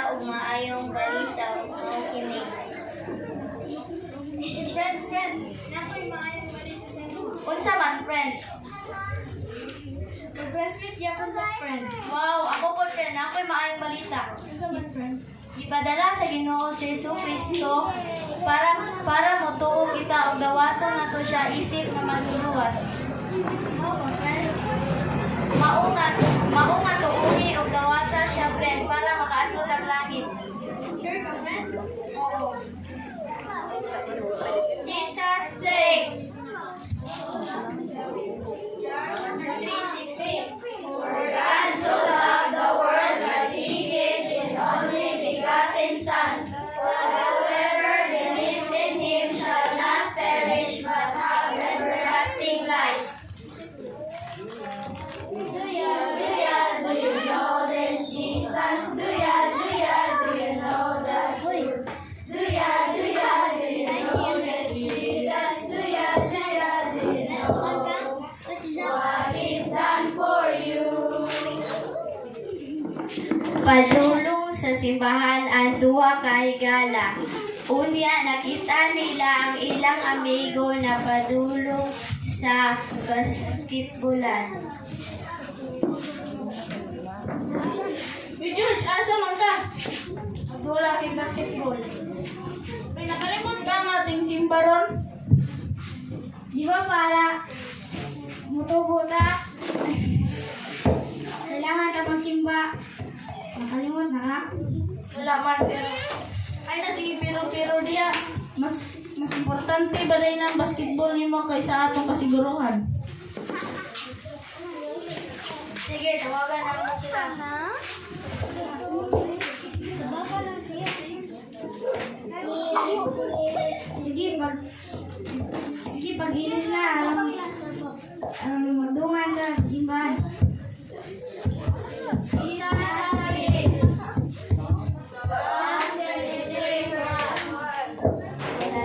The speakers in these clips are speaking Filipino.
kita og maayong balita ug mao kini. Friend, nakoy maayong balita sa imo. Unsa man, friend? Mag-classmate yapon ta, friend. Wow, ako po, friend. Ako'y maayong balita. Unsa man, friend? Ipadala sa Ginoo si Jesucristo para motuo kita og dawaton nato siya isip na maluluwas. Mao ba, friend? Maunga tuuhi og dawata siya, friend, para makaadto ang langit. Sure ka, friend? Oo. Jesus sake. John 3:16. For God so loved the world that He gave His only begotten Son, that whoever believes in Him shall not perish but have everlasting life. Do you know this Jesus? Do you know that? Do you know this Jesus? Do you know what He's done for you? Padulong sa simbahan ang duha ka higala. Unya, nakita nila ang ilang amigo na padulong sa basketbolan. George, asa man ka? Dula kay basketball. Pinakalimot ka ang ating simbaron. Di ba para mutubo ta? Kailangan ta pang simba. Makalimot na ka? Wala man, pero Ay na sige, pero diya. Mas importante ba rin ang basketball nimo kaysa atong kasiguruhan? sige, tawagan namin sila. Sige, pag-ilis na. Magdungan ka sa simbahan.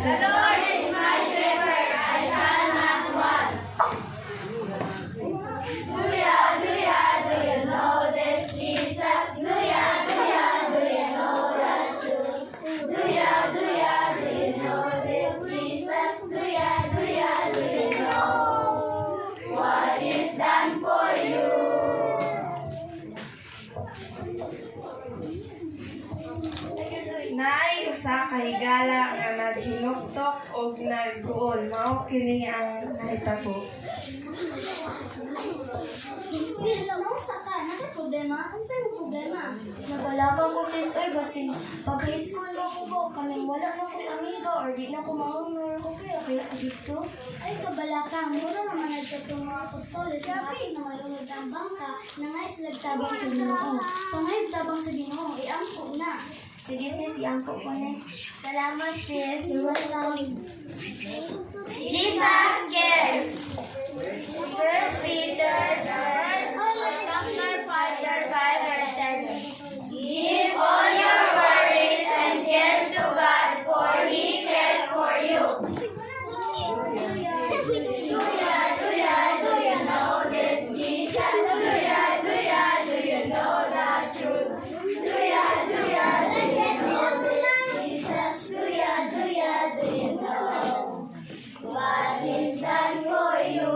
The Lord is my shepherd, I shall not want. Do you know this Jesus? Do you know that truth? Do you know this Jesus? Do you know what is done for you? Naay usa ka higala nga naghinuktok og nagguol, mao kini ang nahitabo. Sis, nung saka, problema? Ano sa'yo problema? Nabalaga ko sis, ay basin pag high school na ko ba, kanang wala na ko amiga or di na ko maunor ko kaya dito. Ay kabalaka, mura naman nagtatong mga apostoles na kapit na malungod ang bangka na nga islag tabang sa Ginoo. Pangayag tabang sa Ginoo, iampo na. Sige sis, iampo ko na. Salamat sis. You're welcome. Jesus cares. 1 Peter chapter 5 verse 7. Give all your worries and cares to God, for He cares for you. Do you know this Jesus? Do you know the truth? Do you know this Jesus? Do you know what is done for you?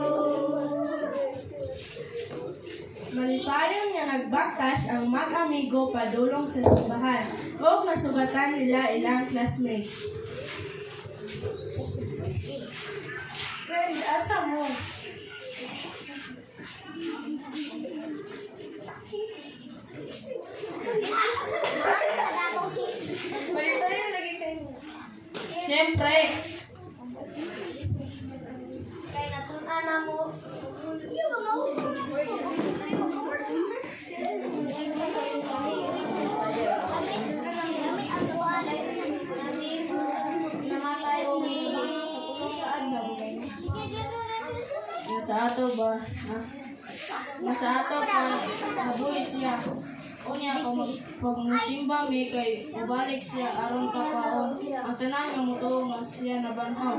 Malipayon nga nagbaktas ang mag-amigo padulong sa simbahan ug nasugatan nila ilang classmate. Friend, asa mo? Malipayon lagi kayo. Siyempre, Kaya natunan na mo. sa ato ba? Nasa ato pa nabuhi siya. Unya pag musimba mi kay ubalik siya aron kapaon. Ang tanan nga mutuo nga siya nabanhaw.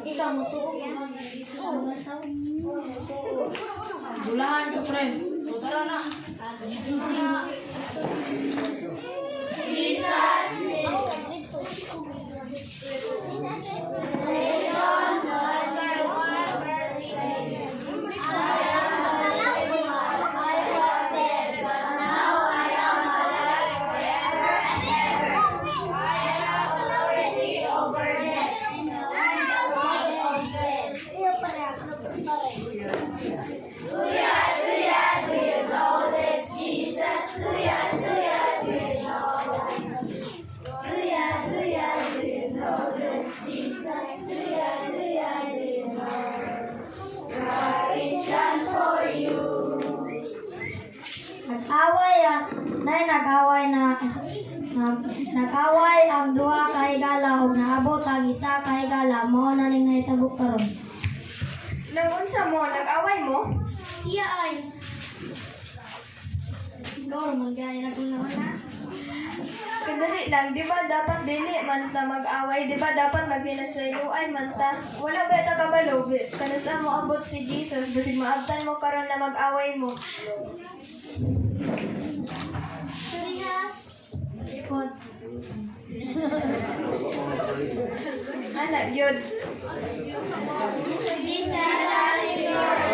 Ikaw mo tuong sa mga tao. eskwelahan ka, friend. So, tara na. Jesus Nag-away ang duha ka higala ug naabot ang isa ka higala mao na ning nahitabo karon. Unsa mo? Nag-away mo? Siya ay ikaw man gani na kung naman na. Kadali lang, di ba dapat dili man ta mag-away, di ba dapat magpinasayloan man ta? Wala ba ta kabalo? Kanasa mo abot si Jesus, basig maabtan mo karon na mag-away mo. Sorry ha. Ipot. Anak, yun. Jesus as your